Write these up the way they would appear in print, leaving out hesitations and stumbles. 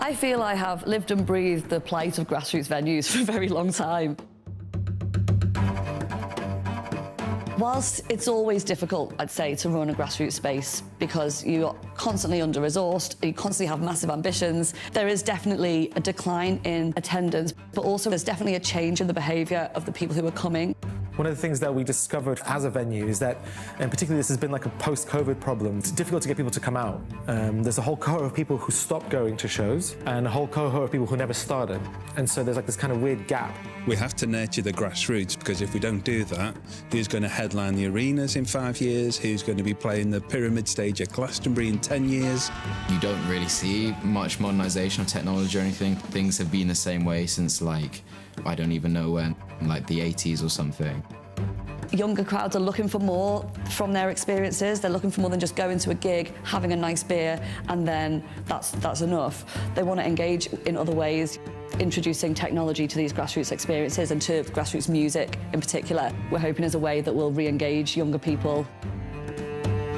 I feel I have lived and breathed the plight of grassroots venues for a very long time. Whilst it's always difficult, I'd say, to run a grassroots space because you're constantly under-resourced, you constantly have massive ambitions, there is definitely a decline in attendance, but also there's definitely a change in the behaviour of the people who are coming. One of the things that we discovered as a venue is that, and particularly this has been like a post-COVID problem, it's difficult to get people to come out. There's a whole cohort of people who stopped going to shows and a whole cohort of people who never started. And so there's like this kind of weird gap. We have to nurture the grassroots, because if we don't do that, who's going to headline the arenas in 5 years? Who's going to be playing the pyramid stage at Glastonbury in 10 years? You don't really see much modernisation of technology or anything. Things have been the same way since, like, I don't even know when, like the 80s or something. Younger crowds are looking for more from their experiences. They're looking for more than just going to a gig, having a nice beer, and then that's enough. They want to engage in other ways, introducing technology to these grassroots experiences and to grassroots music in particular. We're hoping is a way that will re-engage younger people.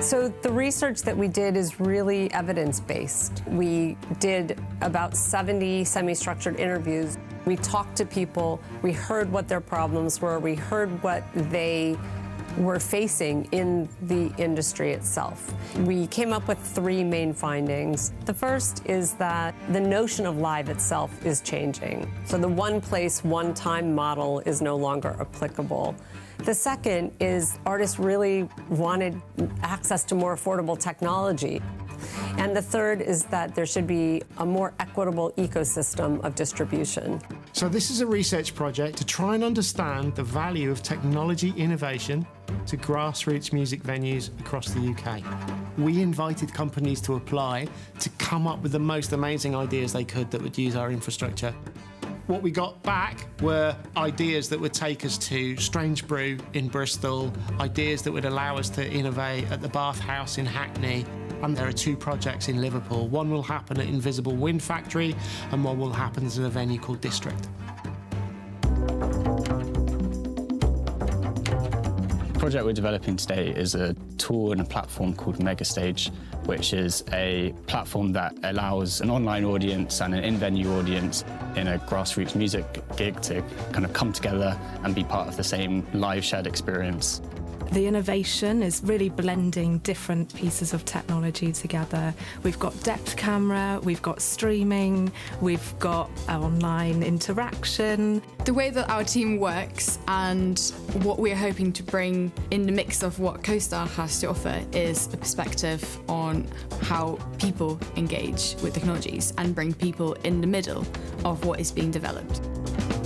So the research that we did is really evidence-based. We did about 70 semi-structured interviews. We talked to people, we heard what their problems were, we heard what they were facing in the industry itself. We came up with 3 main findings. The first is that the notion of live itself is changing. So the one place, one time model is no longer applicable. The second is artists really wanted access to more affordable technology. And the third is that there should be a more equitable ecosystem of distribution. So this is a research project to try and understand the value of technology innovation to grassroots music venues across the UK. We invited companies to apply to come up with the most amazing ideas they could that would use our infrastructure. What we got back were ideas that would take us to Strange Brew in Bristol, ideas that would allow us to innovate at the Bath House in Hackney, and there are 2 projects in Liverpool. One will happen at Invisible Wind Factory, and one will happen at a venue called District. The project we're developing today is a tool and a platform called Megastage, which is a platform that allows an online audience and an in-venue audience in a grassroots music gig to kind of come together and be part of the same live shared experience. The innovation is really blending different pieces of technology together. We've got depth camera, we've got streaming, we've got online interaction. The way that our team works and what we're hoping to bring in the mix of what CoSTAR has to offer is a perspective on how people engage with technologies and bring people in the middle of what is being developed.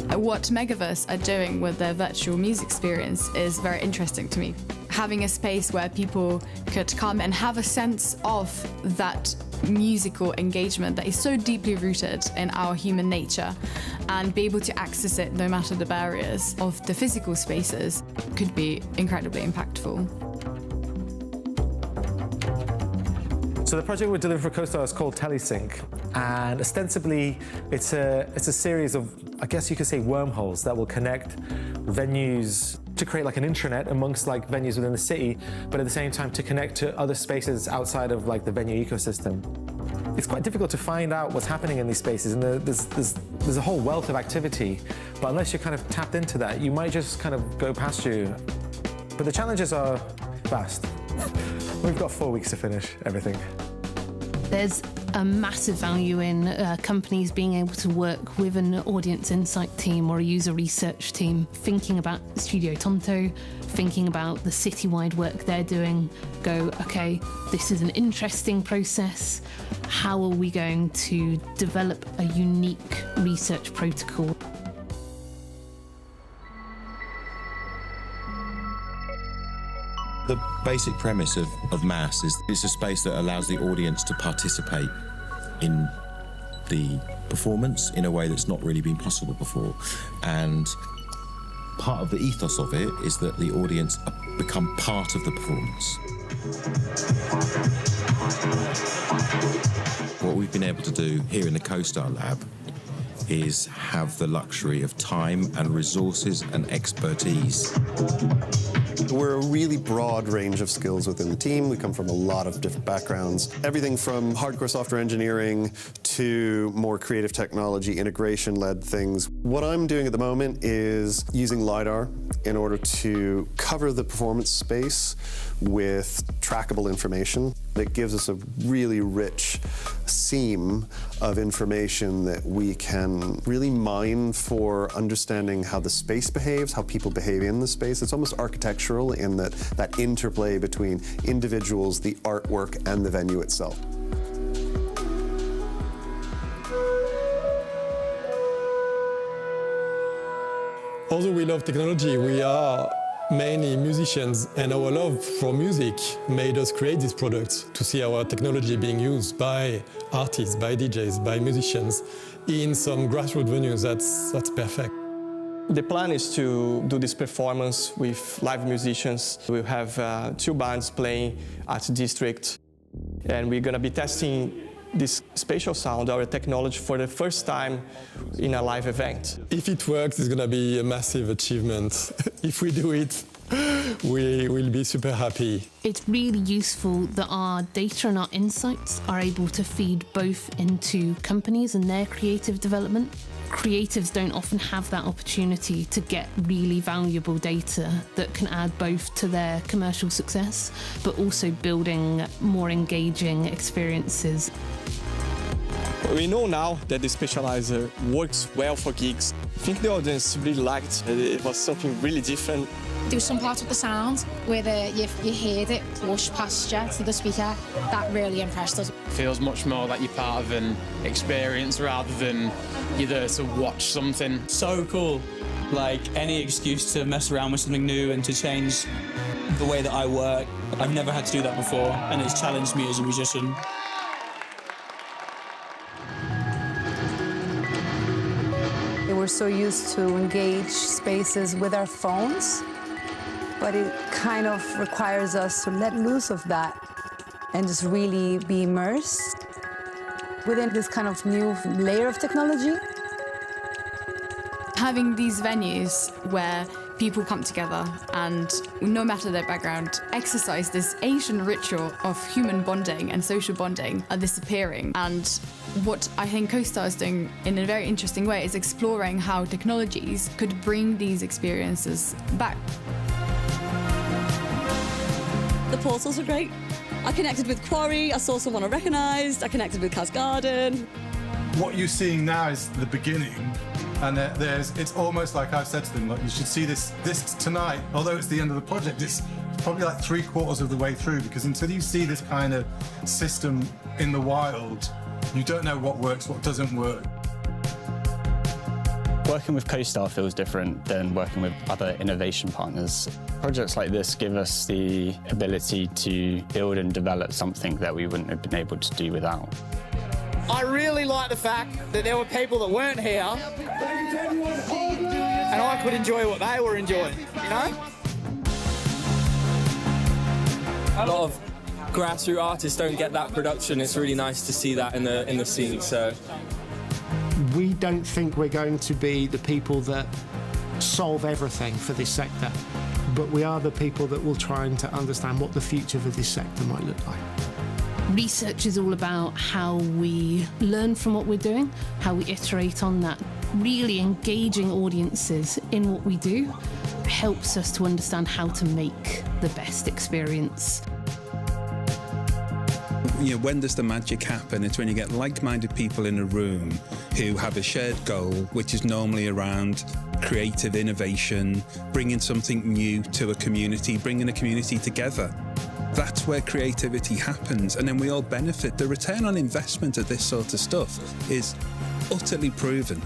What Megaverse are doing with their virtual music experience is very interesting to me. Having a space where people could come and have a sense of that musical engagement that is so deeply rooted in our human nature and be able to access it no matter the barriers of the physical spaces could be incredibly impactful. So the project we're delivering for CoSTAR is called Telesync, and ostensibly it's a series of, I guess you could say, wormholes that will connect venues to create like an intranet amongst like venues within the city, but at the same time to connect to other spaces outside of like the venue ecosystem. It's quite difficult to find out what's happening in these spaces, and there's a whole wealth of activity, but unless you're kind of tapped into that, you might just kind of go past you. But the challenges are vast. We've got 4 weeks to finish everything. There's a massive value in companies being able to work with an audience insight team or a user research team, thinking about Studio Tonto, thinking about the citywide work they're doing, go, okay, this is an interesting process. How are we going to develop a unique research protocol? The basic premise of MASS is it's a space that allows the audience to participate in the performance in a way that's not really been possible before. And part of the ethos of it is that the audience become part of the performance. What we've been able to do here in the CoSTAR lab is have the luxury of time and resources and expertise. We're a really broad range of skills within the team. We come from a lot of different backgrounds. Everything from hardcore software engineering to more creative technology, integration-led things. What I'm doing at the moment is using LiDAR in order to cover the performance space with trackable information that gives us a really rich seam of information that we can really mine for understanding how the space behaves, how people behave in the space. It's almost architectural in that interplay between individuals, the artwork, and the venue itself. Although we love technology, we are mainly musicians, and our love for music made us create these products to see our technology being used by artists, by DJs, by musicians in some grassroots venues. That's perfect. The plan is to do this performance with live musicians. We'll have 2 bands playing at District, and we're going to be testing this spatial sound, our technology, for the first time in a live event. If it works, it's going to be a massive achievement. If we do it, we will be super happy. It's really useful that our data and our insights are able to feed both into companies and their creative development. Creatives don't often have that opportunity to get really valuable data that can add both to their commercial success, but also building more engaging experiences. We know now that the Spatializer works well for gigs. I think the audience really liked it. It was something really different. There was some part of the sound where you heard it flush past you to the speaker. That really impressed us. Feels much more like you're part of an experience rather than you're there to watch something. So cool. Like any excuse to mess around with something new and to change the way that I work. I've never had to do that before, and it's challenged me as a musician. We're so used to engage spaces with our phones, but it kind of requires us to let loose of that and just really be immersed within this kind of new layer of technology. Having these venues where people come together and, no matter their background, exercise this ancient ritual of human bonding and social bonding are disappearing. And what I think CoSTAR is doing in a very interesting way is exploring how technologies could bring these experiences back. The portals were great. I connected with Quarry, I saw someone I recognised, I connected with Kass Garden. What you're seeing now is the beginning, and it's almost like I've said to them, like, you should see this tonight, although it's the end of the project, it's probably like 3/4 of the way through, because until you see this kind of system in the wild, you don't know what works, what doesn't work. Working with CoSTAR feels different than working with other innovation partners. Projects like this give us the ability to build and develop something that we wouldn't have been able to do without. I really like the fact that there were people that weren't here and I could enjoy what they were enjoying, you know? A lot of grassroots artists don't get that production. It's really nice to see that in the scene. So we don't think we're going to be the people that solve everything for this sector, but we are the people that will try to understand what the future for this sector might look like. Research is all about how we learn from what we're doing, how we iterate on that. Really engaging audiences in what we do helps us to understand how to make the best experience. You know, when does the magic happen? It's when you get like-minded people in a room who have a shared goal, which is normally around creative innovation, bringing something new to a community, bringing a community together. That's where creativity happens, and then we all benefit. The return on investment of this sort of stuff is utterly proven.